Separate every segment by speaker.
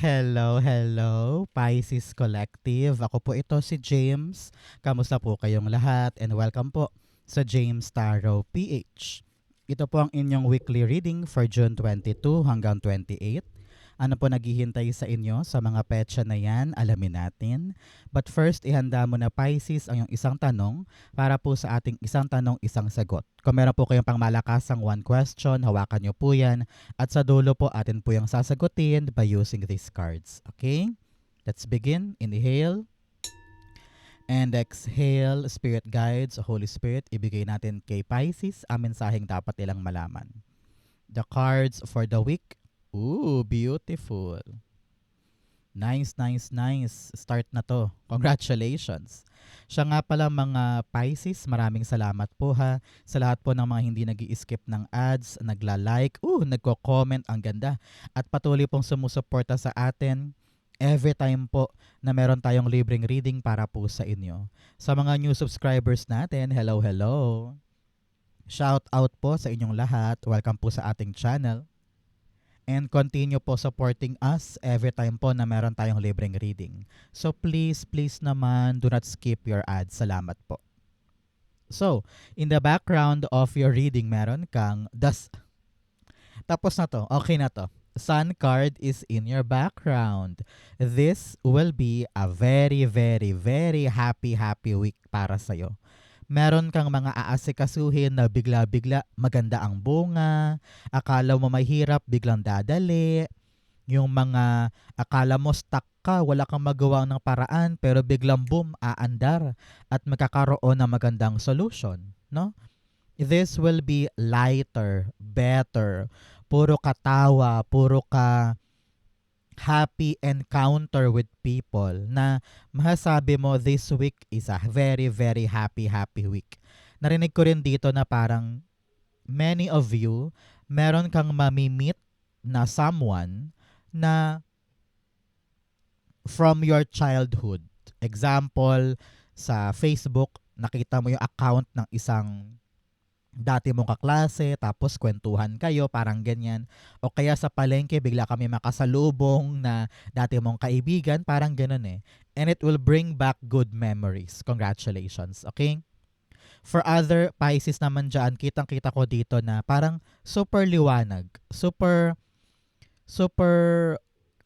Speaker 1: Hello, hello, Pisces Collective. Ako po ito si James. Kamusta po kayong lahat? And welcome po sa James Tarot PH. Ito po ang inyong weekly reading for June 22 hanggang 28. Ano po naghihintay sa inyo sa mga petsa na yan? Alamin natin. But first, ihanda mo na Pisces ang iyong isang tanong para po sa ating isang tanong, isang sagot. Kung meron po kayong pangmalakasang one question, hawakan nyo po yan. At sa dulo po, atin po yung sasagutin by using these cards. Okay? Let's begin. Inhale. And exhale. Spirit guides, Holy Spirit, ibigay natin kay Pisces ang mensaheng dapat nilang malaman. The cards for the week. Ooh, beautiful. Nice, nice, nice. Start na to. Congratulations. Siya nga pala mga Pisces, maraming salamat po ha. Sa lahat po ng mga hindi nag-i-skip ng ads, nagla-like, nagko-comment, ang ganda. At patuloy pong sumusuporta sa atin every time po na meron tayong libreng reading para po sa inyo. Sa mga new subscribers natin, hello, hello. Shout out po sa inyong lahat. Welcome po sa ating channel. And continue po supporting us every time po na meron tayong libreng reading. So please, please naman, do not skip your ads. Salamat po. So, in the background of your reading, meron kang tapos na to, okay na to. Sun card is in your background. This will be a very, very, very happy week para sa'yo. Meron kang mga aasikasuhin na bigla-bigla maganda ang bunga, akala mo mahirap, biglang dadali, yung mga akala mo stuck ka, wala kang magawa ng paraan, pero biglang boom, aandar at magkakaroon ng magandang solution, no? This will be lighter, better, puro katawa, puro ka happy encounter with people na masasabi mo this week is a very, very happy week. Narinig ko rin dito na parang many of you, meron kang mamimit na someone na from your childhood. Example, sa Facebook, nakita mo yung account ng isang dati mong kaklase, tapos kwentuhan kayo, parang ganyan. O kaya sa palengke, bigla kami makasalubong na dati mong kaibigan, parang ganun eh. And it will bring back good memories. Congratulations, okay? For other Pisces naman dyan, kitang-kita ko dito na parang super liwanag, super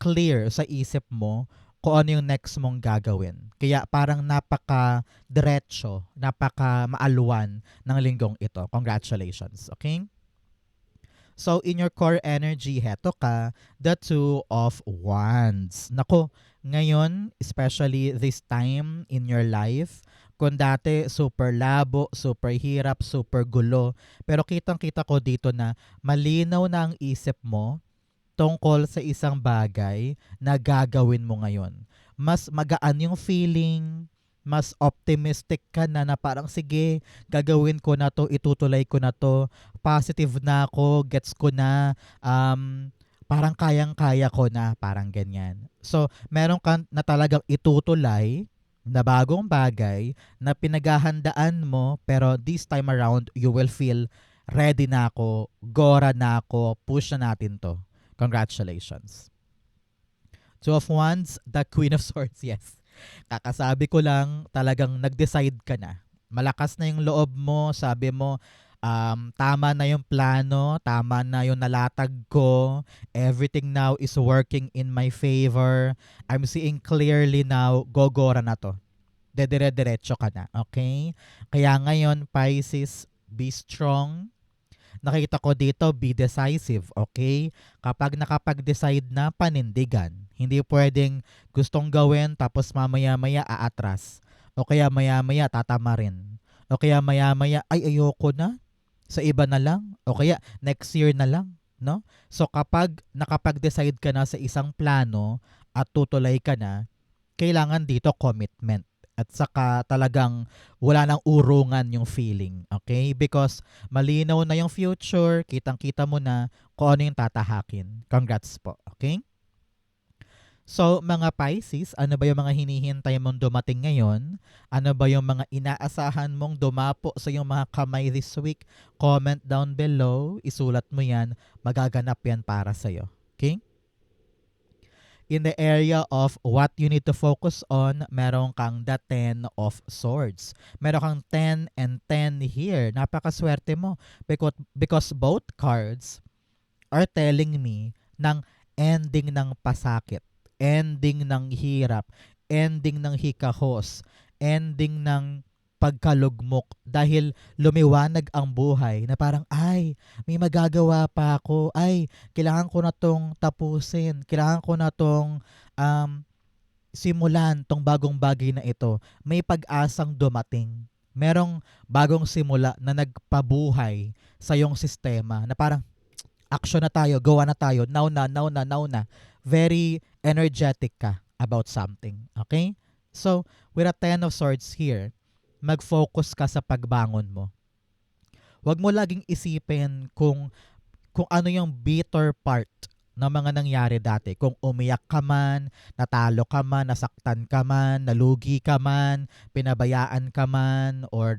Speaker 1: clear sa isip mo kung ano yung next mong gagawin. Kaya parang napaka-diretso, napaka-maalwan ng linggong ito. Congratulations, okay? So, in your core energy, heto ka, the Two of Wands. Nako, ngayon, especially this time in your life, kung dati super labo, super hirap, super gulo, pero kitang-kita ko dito na malinaw na ang isip mo tungkol sa isang bagay na gagawin mo ngayon. Mas magaan yung feeling, mas optimistic ka na parang sige, gagawin ko na to, itutuloy ko na to, positive na ako, gets ko na, parang kayang-kaya ko na, parang ganyan. So, meron ka na talagang itutulay na bagong bagay na pinaghahandaan mo, pero this time around, you will feel ready na ako, gora na ako, push na natin to. Congratulations. Two of Wands, the Queen of Swords, yes. Kakasabi ko lang, talagang nag-decide ka na. Malakas na yung loob mo, sabi mo, tama na yung plano, tama na yung nalatag ko, everything now is working in my favor, I'm seeing clearly now, gogora na to. Dedire-diretso ka na, okay? Kaya ngayon, Pisces, be strong. Nakita ko dito, be decisive, okay? Kapag nakapag-decide na, panindigan. Hindi pwedeng gustong gawin tapos mamaya-maya aatras. O kaya maya-maya tatamarin. O kaya maya-maya, ay ayoko na. Sa iba na lang. O kaya next year na lang. No? So kapag nakapag-decide ka na sa isang plano at tutulay ka na, kailangan dito commitment. At saka talagang wala nang urungan yung feeling. Okay? Because malinaw na yung future, kitang-kita mo na kung ano yung tatahakin. Congrats po. Okay? So, mga Pisces, ano ba yung mga hinihintay mong dumating ngayon? Ano ba yung mga inaasahan mong dumapo sa iyong mga kamay this week? Comment down below. Isulat mo yan. Magaganap yan para sa'yo. Okay? In the area of what you need to focus on, meron kang the 10 of swords. Meron kang 10 and 10 here. Napakaswerte mo because both cards are telling me ng ending ng pasakit, ending ng hirap, ending ng hikahos, ending ng pagkalugmok dahil lumiwanag ang buhay na parang ay may magagawa pa ako, ay kailangan ko na tong tapusin, kailangan ko na tong um, simulan tong bagong bagay na ito. May pag-asang dumating, merong bagong simula na nagpabuhay sa iyong sistema na parang action na tayo, gawa na tayo, now na, now na, now na. Very energetic ka about something. Okay? So, with a 10 of swords here, mag-focus ka sa pagbangon mo. Huwag mo laging isipin kung ano yung bitter part ng mga nangyari dati. Kung umiyak ka man, natalo ka man, nasaktan ka man, nalugi ka man, pinabayaan ka man, or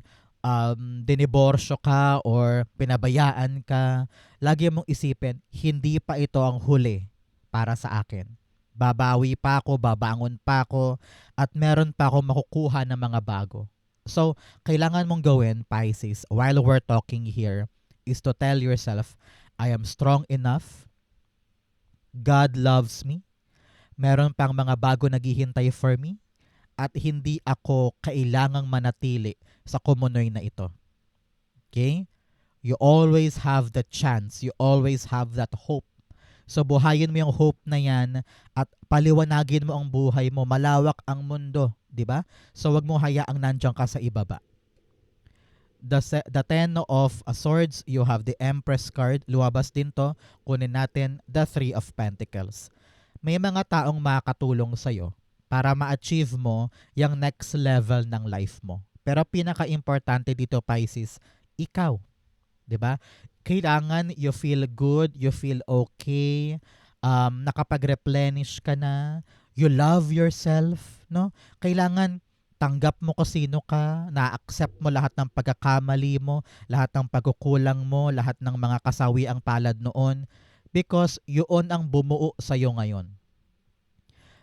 Speaker 1: diniborsyo ka, or pinabayaan ka, lagi mong isipin, hindi pa ito ang huli para sa akin. Babawi pa ako, babangon pa ako, at meron pa ako makukuha ng mga bago. So, kailangan mong gawin, Pisces, while we're talking here, is to tell yourself, I am strong enough, God loves me, meron pang mga bago naghihintay for me, at hindi ako kailangang manatili sa kumunoy na ito. Okay? You always have the chance. You always have that hope. So buhayin mo yung hope na yan at paliwanagin mo ang buhay mo. Malawak ang mundo, di ba? So wag mo hayaang nandiyan ka sa ibaba. The 10 of swords, you have the Empress card. Luwabas din to. Kunin natin the 3 of Pentacles. May mga taong makakatulong sa'yo para ma-achieve mo yung next level ng life mo. Pero pinaka-importante dito, Pisces, ikaw. 'Di ba? Kailangan you feel good, you feel okay, nakapag-replenish ka na, you love yourself, no? Kailangan tanggap mo kung sino ka, na-accept mo lahat ng pagkakamali mo, lahat ng pagkukulang mo, lahat ng mga kasawiang palad noon, because yun ang bumuo sa'yo ngayon.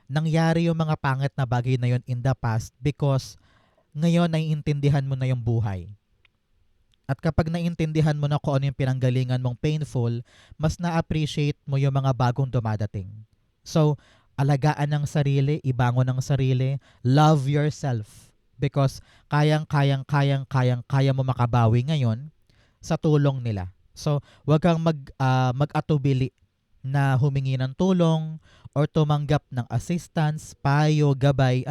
Speaker 1: Nangyari yung mga pangit na bagay na yun in the past because ngayon naiintindihan mo na yung buhay. At kapag naiintindihan mo na kung ano yung pinanggalingan mong painful, mas na-appreciate mo yung mga bagong dumadating. So, alagaan ng sarili, ibangon ng sarili, love yourself. Because kaya mo makabawi ngayon sa tulong nila. So, wag kang mag-atubili na humingi ng tulong or tumanggap ng assistance, payo, gabay,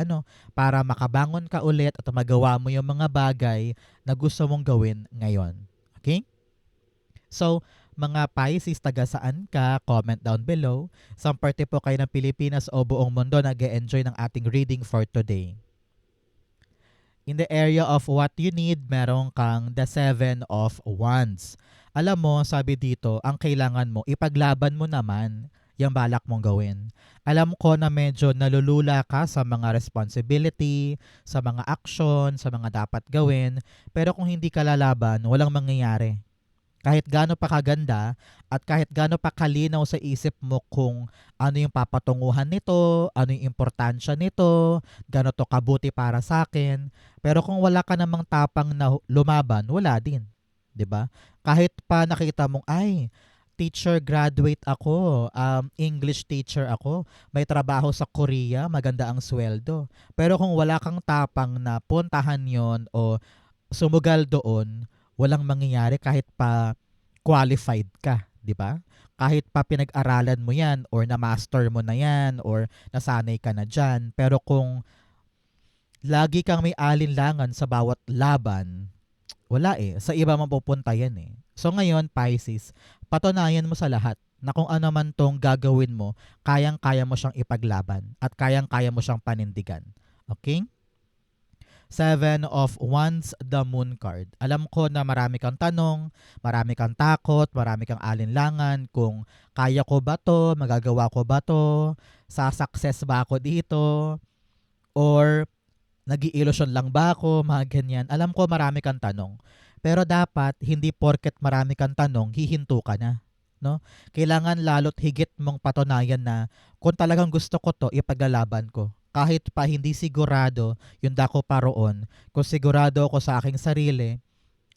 Speaker 1: para makabangon ka ulit at magawa mo yung mga bagay na gusto mong gawin ngayon. Okay? So, mga Pisces, taga saan ka? Comment down below. Saan parte po kayo ng Pilipinas o buong mundo nag-e-enjoy ng ating reading for today? In the area of what you need, meron kang the 7 of Wands. Alam mo, sabi dito, ang kailangan mo, ipaglaban mo naman yung balak mong gawin. Alam ko na medyo nalulula ka sa mga responsibility, sa mga action, sa mga dapat gawin, pero kung hindi ka lalaban, walang mangyayari. Kahit gaano pa kaganda at kahit gaano pa kalinaw sa isip mo kung ano yung papatunguhan nito, ano yung importansya nito, gaano to kabuti para sa akin, pero kung wala ka namang tapang na lumaban, wala din. 'Di ba? Kahit pa nakita mong ay teacher graduate ako, English teacher ako, may trabaho sa Korea, maganda ang sweldo. Pero kung wala kang tapang na puntahan yon o sumugal doon, walang mangyayari kahit pa qualified ka, di ba? Kahit pa pinag-aralan mo yan or na-master mo na yan or nasanay ka na dyan. Pero kung lagi kang may alinlangan sa bawat laban, wala eh. Sa iba mapupunta yan eh. So ngayon, Pisces, patunayan mo sa lahat na kung ano man tong gagawin mo, kayang-kaya mo siyang ipaglaban at kayang-kaya mo siyang panindigan. Okay? 7 of Wands, the Moon card. Alam ko na marami kang tanong, marami kang takot, marami kang alinlangan kung kaya ko ba to, magagawa ko ba to, sa success ba ako dito, or nag-i-illusion lang ba ako, mga ganyan. Alam ko marami kang tanong. Pero dapat, hindi porket marami kang tanong, hihinto ka na. no? Kailangan lalo't higit mong patunayan na kung talagang gusto ko to, ipaglalaban ko. Kahit pa hindi sigurado yung dako pa roon, kung sigurado ako sa aking sarili,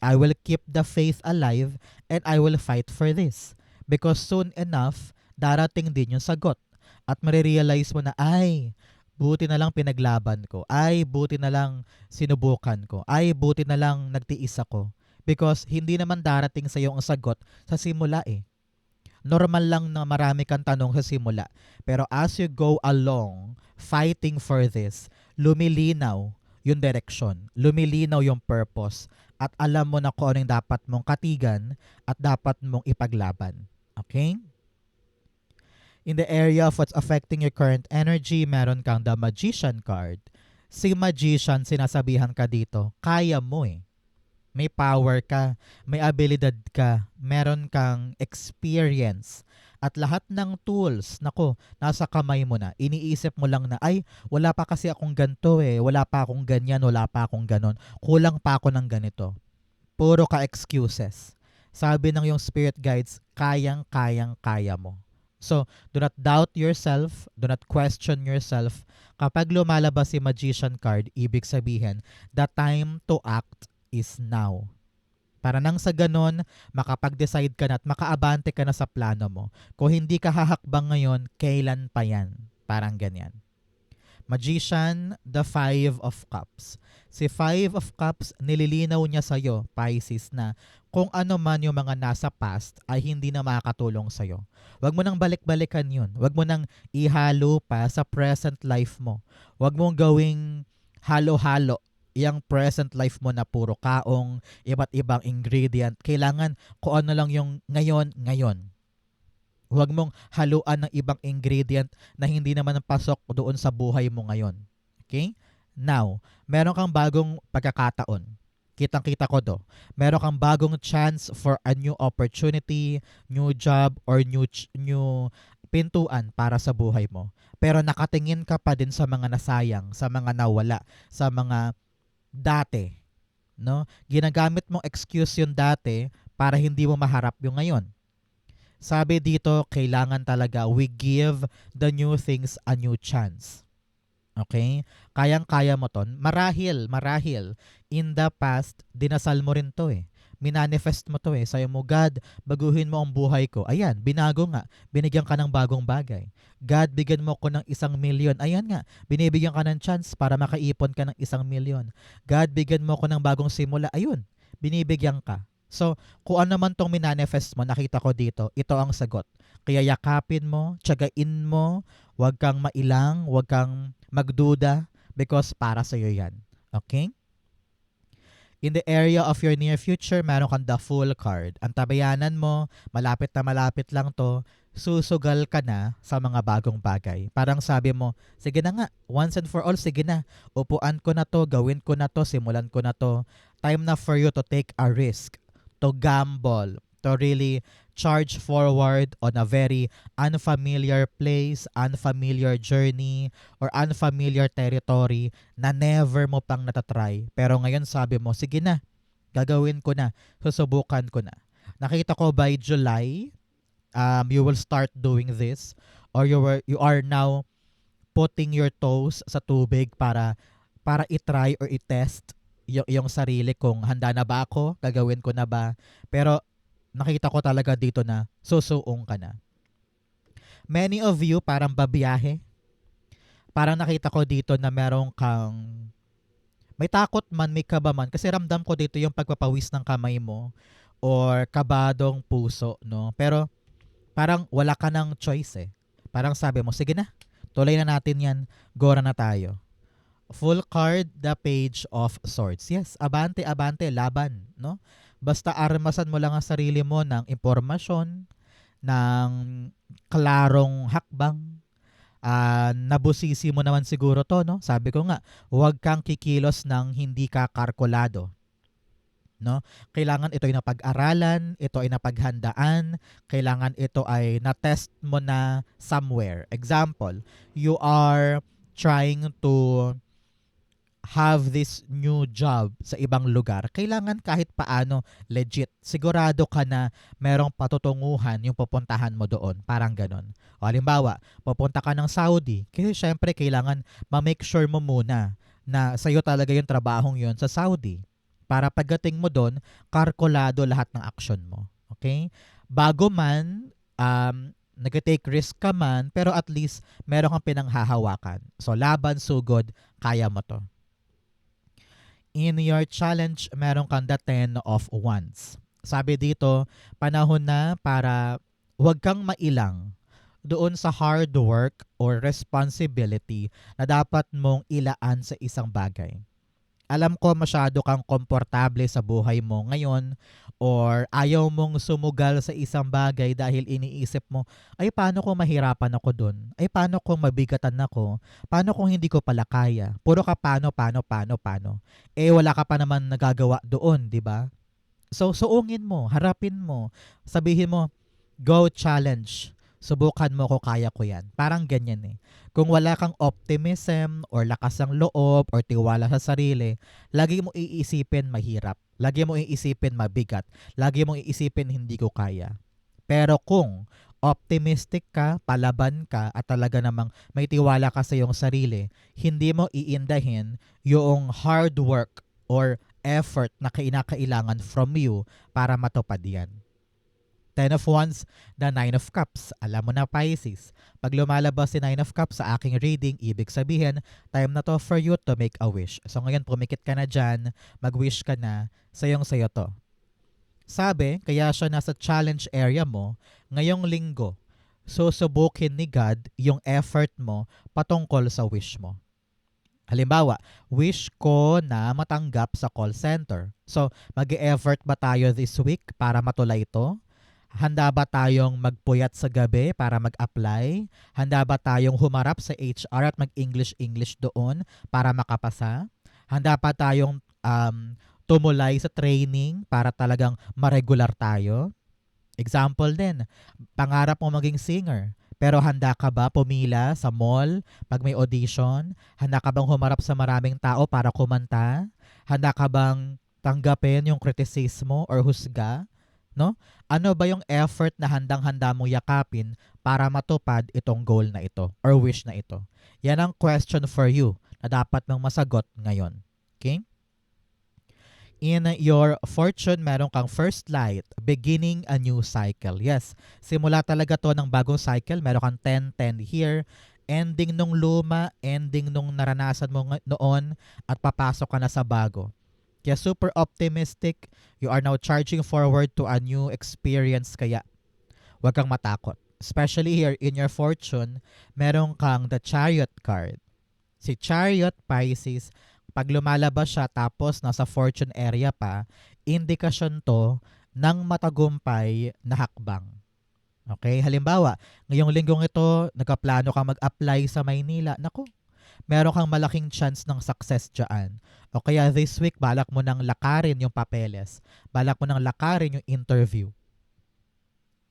Speaker 1: I will keep the faith alive and I will fight for this. Because soon enough, darating din yung sagot. At marirealize mo na, ay, buti na lang pinaglaban ko. Ay, buti na lang sinubukan ko. Ay, buti na lang nagtiis ako. Because hindi naman darating sa iyo ang sagot sa simula eh. Normal lang na marami kang tanong sa simula. Pero as you go along, fighting for this, lumilinaw yung direction, lumilinaw yung purpose, at alam mo na kung ano yung dapat mong katigan at dapat mong ipaglaban. Okay? In the area of what's affecting your current energy, meron kang the Magician card. Si Magician, sinasabihan ka dito, kaya mo eh. May power ka, may abilidad ka, meron kang experience. At lahat ng tools, nako, nasa kamay mo na. Iniisip mo lang na, ay, wala pa kasi akong ganito eh. Wala pa akong ganyan, wala pa akong ganon. Kulang pa ako ng ganito. Puro ka excuses. Sabi ng yung spirit guides, kaya mo. So, do not doubt yourself, do not question yourself. Kapag lumalabas si Magician card, ibig sabihin, the time to act is now. Para nang sa ganon, makapag-decide ka na at makaabante ka na sa plano mo. Kung hindi ka hahakbang ngayon, kailan pa yan? Parang ganyan. Magician, the Five of Cups. Si Five of Cups, nililinaw niya sa'yo, Pisces, na kung ano man yung mga nasa past ay hindi na makakatulong sa'yo. Huwag mo nang balik-balikan yun. Huwag mo nang ihalo pa sa present life mo. Huwag mong gawing halo-halo yung present life mo na puro kaong, iba't ibang ingredient. Kailangan kung ano lang yung ngayon. Huwag mong haluan ng ibang ingredient na hindi naman pasok doon sa buhay mo ngayon. Okay? Now, meron kang bagong pagkakataon. Kitang-kita ko do. Meron kang bagong chance for a new opportunity, new job, or new pintuan para sa buhay mo. Pero nakatingin ka pa din sa mga nasayang, sa mga nawala, sa mga dati. No? Ginagamit mong excuse yung dati para hindi mo maharap yung ngayon. Sabi dito, kailangan talaga we give the new things a new chance. Okay? Kayang-kaya mo to. Marahil, in the past, dinasal mo rin to eh. Minanifest mo to eh. Sayo mo, God, baguhin mo ang buhay ko. Ayan, binago nga. Binigyan ka ng bagong bagay. God, bigyan mo ko ng 1,000,000. Ayan nga, binibigyan ka ng chance para makaipon ka ng 1,000,000. God, bigyan mo ko ng bagong simula. Ayun, binibigyan ka. So, kung ano man tong minanifest mo, nakita ko dito, ito ang sagot. Kaya yakapin mo, tiyagain mo, huwag kang mailang, huwag kang magduda because para sa'yo yan. Okay? In the area of your near future, meron kang the Fool card. Ang tabayanan mo, malapit na malapit lang to, susugal ka na sa mga bagong bagay. Parang sabi mo, sige na nga, once and for all, sige na. Upuan ko na to, gawin ko na to, simulan ko na to. Time na for you to take a risk, to gamble, to really charge forward on a very unfamiliar place, unfamiliar journey, or unfamiliar territory na never mo pang natatry. Pero ngayon sabi mo, sige na, gagawin ko na, susubukan ko na. Nakita ko by July, you will start doing this, or you are now putting your toes sa tubig para i-try or i-test yung sarili kung handa na ba ako, gagawin ko na ba. Pero nakita ko talaga dito na susuong ka na. Many of you parang babiyahe. Parang nakita ko dito na meron kang may takot man, may kaba man. Kasi ramdam ko dito yung pagpapawis ng kamay mo or kabadong puso, no? Pero parang wala ka ng choice eh. Parang sabi mo, sige na, tuloy na natin yan, gora na tayo. Full card, the Page of Swords. Yes, abante, laban, no? Basta armasan mo lang ang sarili mo ng impormasyon, ng klarong hakbang. Nabusisi mo naman siguro to, no? Sabi ko nga, huwag kang kikilos ng hindi ka kalkulado. No? Kailangan ito ay napag-aralan, ito ay napaghandaan, kailangan ito ay na-test mo na somewhere. Example, you are trying to have this new job sa ibang lugar, kailangan kahit paano legit. Sigurado ka na merong patutunguhan yung pupuntahan mo doon. Parang ganon. O halimbawa, pupunta ka ng Saudi, kasi syempre kailangan ma-make sure mo muna na sa'yo talaga yung trabahong yon sa Saudi. Para pagdating mo doon, kalkulado lahat ng action mo. Okay? Bago man, nag-take risk ka man, pero at least meron kang pinanghahawakan. So, laban, sugod, kaya mo to. In your challenge, meron kang the 10 of Wands. Sabi dito, panahon na para huwag kang mailang doon sa hard work or responsibility na dapat mong ilaan sa isang bagay. Alam ko masyado kang komportable sa buhay mo ngayon or ayaw mong sumugal sa isang bagay dahil iniisip mo, ay paano kung mahirapan ako dun? Ay paano kung mabigatan ako? Paano kung hindi ko pala kaya? Puro ka paano? Eh wala ka pa naman nagagawa doon, di ba? So suungin mo, harapin mo, sabihin mo, go challenge. Subukan mo kung kaya ko yan. Parang ganyan eh. Kung wala kang optimism or lakas ng loob or tiwala sa sarili, lagi mo iisipin mahirap. Lagi mo iisipin mabigat. Lagi mo iisipin hindi ko kaya. Pero kung optimistic ka, palaban ka, at talaga namang may tiwala ka sa iyong sarili, hindi mo iindahin yung hard work or effort na kinakailangan from you para matupad yan. 10 of Wands, the 9 of Cups. Alam mo na, Pisces. Pag lumalabas si 9 of Cups sa aking reading, ibig sabihin, time na to for you to make a wish. So ngayon, pumikit ka na dyan, mag-wish ka na, sayong-sayo to. Sabi, kaya siya nasa challenge area mo, ngayong linggo, susubukin ni God yung effort mo patungkol sa wish mo. Halimbawa, wish ko na matanggap sa call center. So, mag-e-effort ba tayo this week para matulay ito? Handa ba tayong magpuyat sa gabi para mag-apply? Handa ba tayong humarap sa HR at mag-English doon para makapasa? Handa pa tayong tumulay sa training para talagang maregular tayo? Example din, pangarap mo maging singer. Pero handa ka ba pumila sa mall pag may audition? Handa ka bang humarap sa maraming tao para kumanta? Handa ka bang tanggapin yung kritisismo or husga? No? Ano ba yung effort na handang-handa mong yakapin para matupad itong goal na ito or wish na ito? Yan ang question for you na dapat mong masagot ngayon. Okay? In your fortune, meron kang first light, beginning a new cycle. Yes, simula talaga to ng bagong cycle. Meron kang 10-10 here. Ending nung luma, ending nung naranasan mo noon at papasok ka na sa bago. Kaya super optimistic, you are now charging forward to a new experience kaya huwag kang matakot. Especially here in your fortune, meron kang the Chariot card. Si Chariot, Pisces, pag lumalabas siya tapos nasa fortune area pa, indikasyon to ng matagumpay na hakbang. Okay? Halimbawa, ngayong linggong ito, nagkaplano kang mag-apply sa Maynila. Naku, meron kang malaking chance ng success dyan. O kaya this week, balak mo nang lakarin yung papeles. Balak mo nang lakarin yung interview.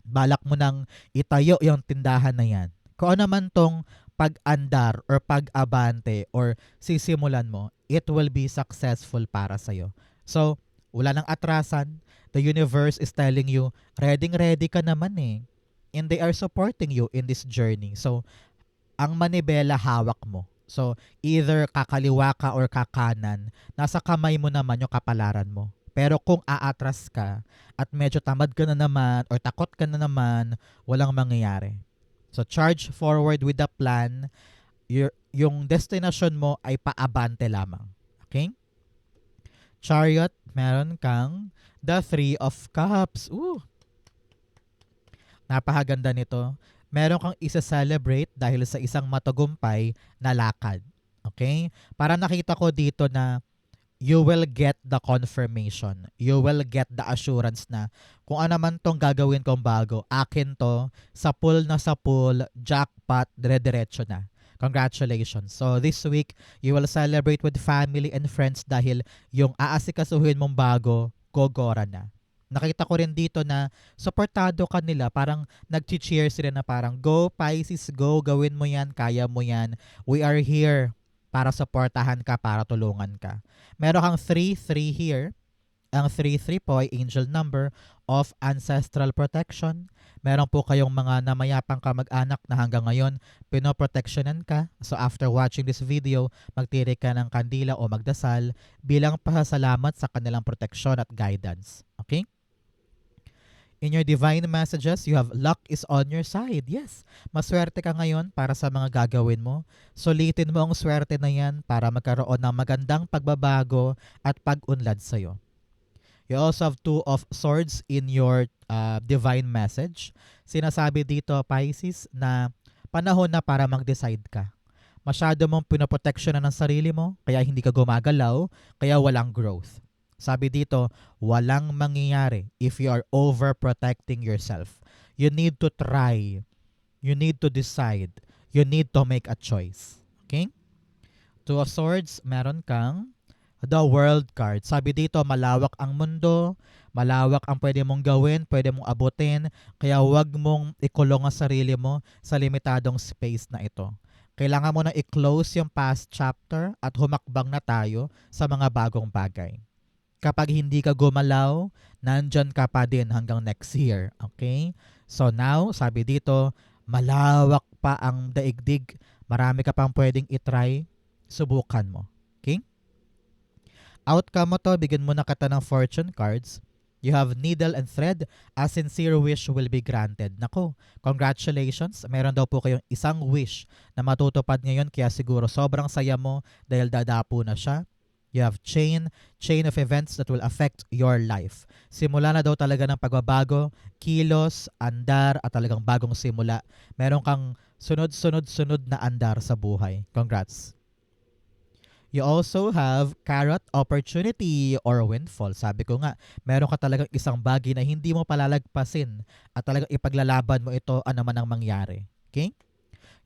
Speaker 1: Balak mo nang itayo yung tindahan na yan. Kung ano man tong pag-andar or pag-abante or sisimulan mo, it will be successful para sa'yo. So, wala nang atrasan. The universe is telling you, ready ka naman eh. And they are supporting you in this journey. So, ang manibela hawak mo. So, either kakaliwa ka or kakanan, nasa kamay mo naman yung kapalaran mo. Pero kung aatras ka at medyo tamad ka na naman or takot ka na naman, walang mangyayari. So, charge forward with the plan. Yung destination mo ay paabante lamang. Okay? Chariot, meron kang the 3 of Cups. Napakaganda nito. Meron kang isa-celebrate dahil sa isang matagumpay na lakad. Okay? Para nakita ko dito na you will get the confirmation. You will get the assurance na kung ano man tong gagawin kong bago, akin to, sa pool, jackpot, dire-diretso na. Congratulations. So this week, you will celebrate with family and friends dahil yung aasikasuhin mong bago, gogora na. Nakita ko rin dito na supportado ka nila, parang nag-cheer sila na parang, go Pisces, go, gawin mo yan, kaya mo yan, we are here para supportahan ka, para tulungan ka. Meron kang 3-3 here. Ang 3-3 po ay angel number of ancestral protection. Meron po kayong mga namayapang kamag-anak na hanggang ngayon pinoproteksyonan ka. So after watching this video, magtirik ka ng kandila o magdasal bilang pasasalamat sa kanilang proteksyon at guidance. Okay? In your divine messages, you have luck is on your side. Yes, maswerte ka ngayon para sa mga gagawin mo. Sulitin mo ang swerte na yan para magkaroon ng magandang pagbabago at pag-unlad sa'yo. You also have 2 of swords in your divine message. Sinasabi dito, Pisces, na panahon na para mag-decide ka. Masyado mong pinoproteksyon na ng sarili mo, kaya hindi ka gumagalaw, kaya walang growth. Sabi dito, walang mangyayari if you are overprotecting yourself. You need to try. You need to decide. You need to make a choice. Okay? 2 of swords, meron kang the world card. Sabi dito, malawak ang mundo, malawak ang pwede mong gawin, pwede mong abutin, kaya wag mong ikulong ang sarili mo sa limitadong space na ito. Kailangan mo na i-close yung past chapter at humakbang na tayo sa mga bagong bagay. Kapag hindi ka gumalaw, nandyan ka pa din hanggang next year. Okay? So now, sabi dito, malawak pa ang daigdig. Marami ka pang pwedeng itry. Subukan mo. Okay? Outcome mo to, bigyan mo na kita ng fortune cards. You have needle and thread. A sincere wish will be granted. Nako, congratulations. Meron daw po kayong isang wish na matutupad ngayon, kaya siguro sobrang saya mo dahil dadapo na siya. You have chain of events that will affect your life. Simula na daw talaga ng pagbabago, kilos, andar, at talagang bagong simula. Meron kang sunod-sunod-sunod na andar sa buhay. Congrats. You also have carrot, opportunity, or windfall. Sabi ko nga, meron ka talagang isang bagay na hindi mo palalagpasin at talagang ipaglalaban mo ito ano man ang mangyari. Okay?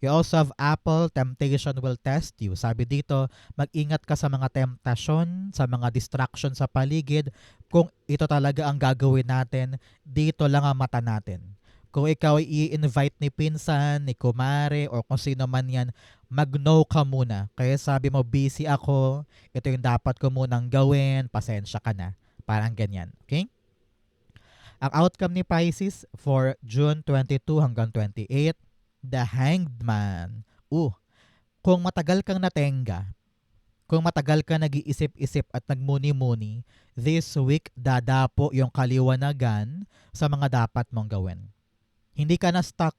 Speaker 1: You also have apple, temptation will test you. Sabi dito, mag-ingat ka sa mga temptasyon, sa mga distraction sa paligid. Kung ito talaga ang gagawin natin, dito lang ang mata natin. Kung ikaw ay i-invite ni pinsan, ni kumare, or kung sino man yan, mag-no ka muna. Kaya sabi mo, busy ako, ito yung dapat ko munang gawin, pasensya ka na. Parang ganyan. Okay? Ang outcome ni Pisces for June 22 hanggang 28, the Hanged Man. Kung matagal kang natenga, kung matagal ka nag-iisip-isip at nagmuni-muni, this week dadapo yung kaliwanagan sa mga dapat mong gawin. Hindi ka na stuck,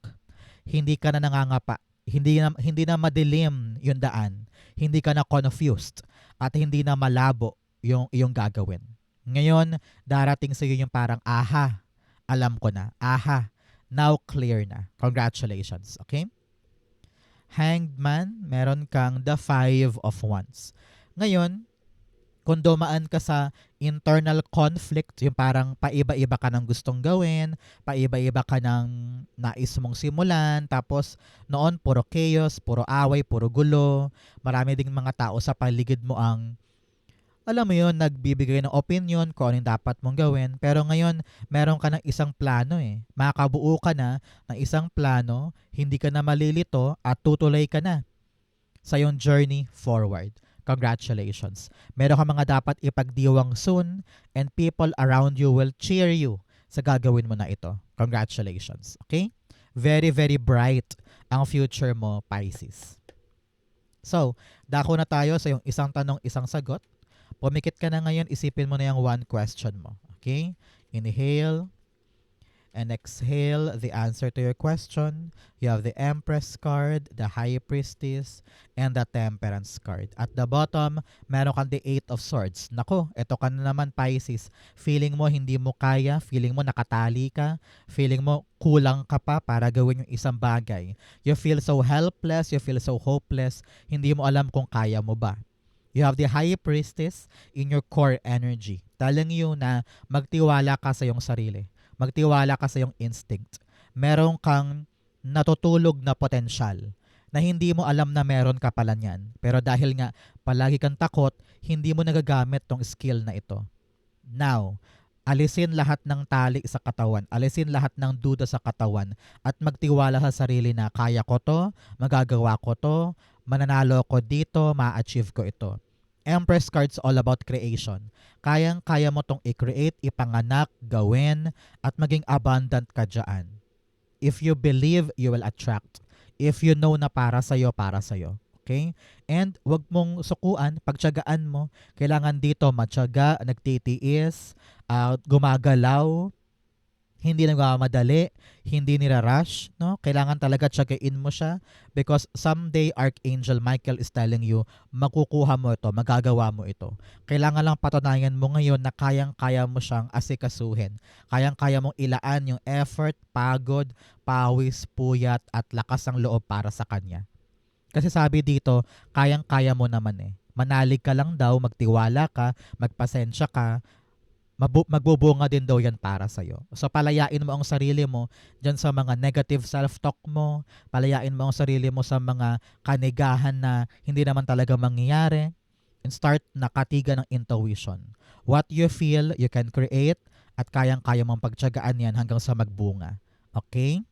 Speaker 1: hindi ka na nangangapa, hindi na madilim yung daan, hindi ka na confused, at hindi na malabo yung iyong gagawin. Ngayon, darating sa iyo yung parang, aha, alam ko na, aha, now clear na. Congratulations, okay? Hanged Man, meron kang the 5 of Wands. Ngayon, kung dumaan ka sa internal conflict, yung parang paiba-iba ka ng gustong gawin, paiba-iba ka ng nais mong simulan, tapos noon puro chaos, puro away, puro gulo, marami ding mga tao sa paligid mo ang, alam mo yun, nagbibigay ng opinion kung ano yung dapat mong gawin, pero ngayon, meron ka ng isang plano Makakabuo ka na ng isang plano, hindi ka na malilito at tutuloy ka na sa iyong journey forward. Congratulations. Meron ka mga dapat ipagdiwang soon and people around you will cheer you sa gagawin mo na ito. Congratulations. Okay? Very, very bright ang future mo, Pisces. So, dako na tayo sa yung isang tanong, isang sagot. Pumikit ka na ngayon, isipin mo na yung one question mo. Okay? Inhale and exhale the answer to your question. You have the Empress card, the High Priestess, and the Temperance card. At the bottom, meron kang the 8 of Swords. Nako, eto ka na naman, Pisces. Feeling mo hindi mo kaya, feeling mo nakatali ka, feeling mo kulang ka pa para gawin yung isang bagay. You feel so helpless, you feel so hopeless, hindi mo alam kung kaya mo ba. You have the High Priestess in your core energy. Telling you na magtiwala ka sa iyong sarili. Magtiwala ka sa iyong instinct. Meron kang natutulog na potensyal na hindi mo alam na meron ka pala niyan. Pero dahil nga palagi kang takot, hindi mo nagagamit tong skill na ito. Now, alisin lahat ng tali sa katawan, alisin lahat ng duda sa katawan, at magtiwala sa sarili na kaya ko to, magagawa ko to, Mananalo ko dito, ma-achieve ko ito. Empress card's all about creation. Kayang-kaya mo tong i-create, ipanganak, gawin, at maging abundant ka dyan. If you believe, you will attract. If you know na para sa'yo, para sa'yo. Okay? And wag mong sukuan, pagtiyagaan mo. Kailangan dito matyaga, nagtitiis, gumagalaw, hindi nagmamadali, hindi nirarush, no? Kailangan talaga tiyagain mo siya because someday Archangel Michael is telling you, makukuha mo ito, magagawa mo ito. Kailangan lang patunayan mo ngayon na kayang-kaya mo siyang asikasuhin. Kayang-kaya mong ilaan yung effort, pagod, pawis, puyat, at lakas ng loob para sa kanya. Kasi sabi dito, kayang-kaya mo naman eh. Manalig ka lang daw, magtiwala ka, magpasensya ka, magbubunga din daw yan para sa'yo. So palayain mo ang sarili mo dyan sa mga negative self-talk mo, palayain mo ang sarili mo sa mga kanigahan na hindi naman talaga mangyayari, and start nakatigan ng intuition. What you feel, you can create, at kayang-kaya mong pagtiyagaan yan hanggang sa magbunga. Okay?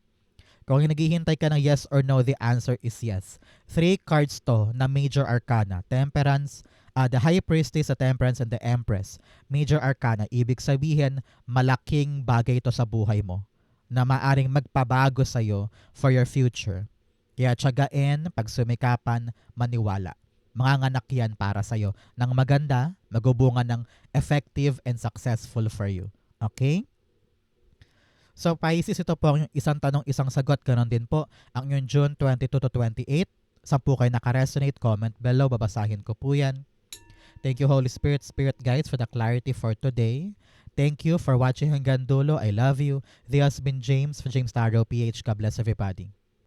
Speaker 1: Kung naghihintay ka ng yes or no, the answer is yes. 3 cards to na major arcana. Temperance, the High Priestess, the Temperance, and the Empress. Major arcana. Ibig sabihin, malaking bagay ito sa buhay mo na maaring magpabago sa'yo for your future. Kaya tiyagain, pagsumikapan, maniwala. Manganganak yan para sa'yo ng maganda, magubunga ng effective and successful for you. Okay? So Pisces, ito po ang isang tanong, isang sagot. Ganon din po ang yung June 22 to 28. Saan po kayo nakaresonate? Comment below. Babasahin ko po yan. Thank you, Holy Spirit, Spirit Guides, for the clarity for today. Thank you for watching hanggang dulo. I love you. This has been James for James Tarot PH. God bless everybody.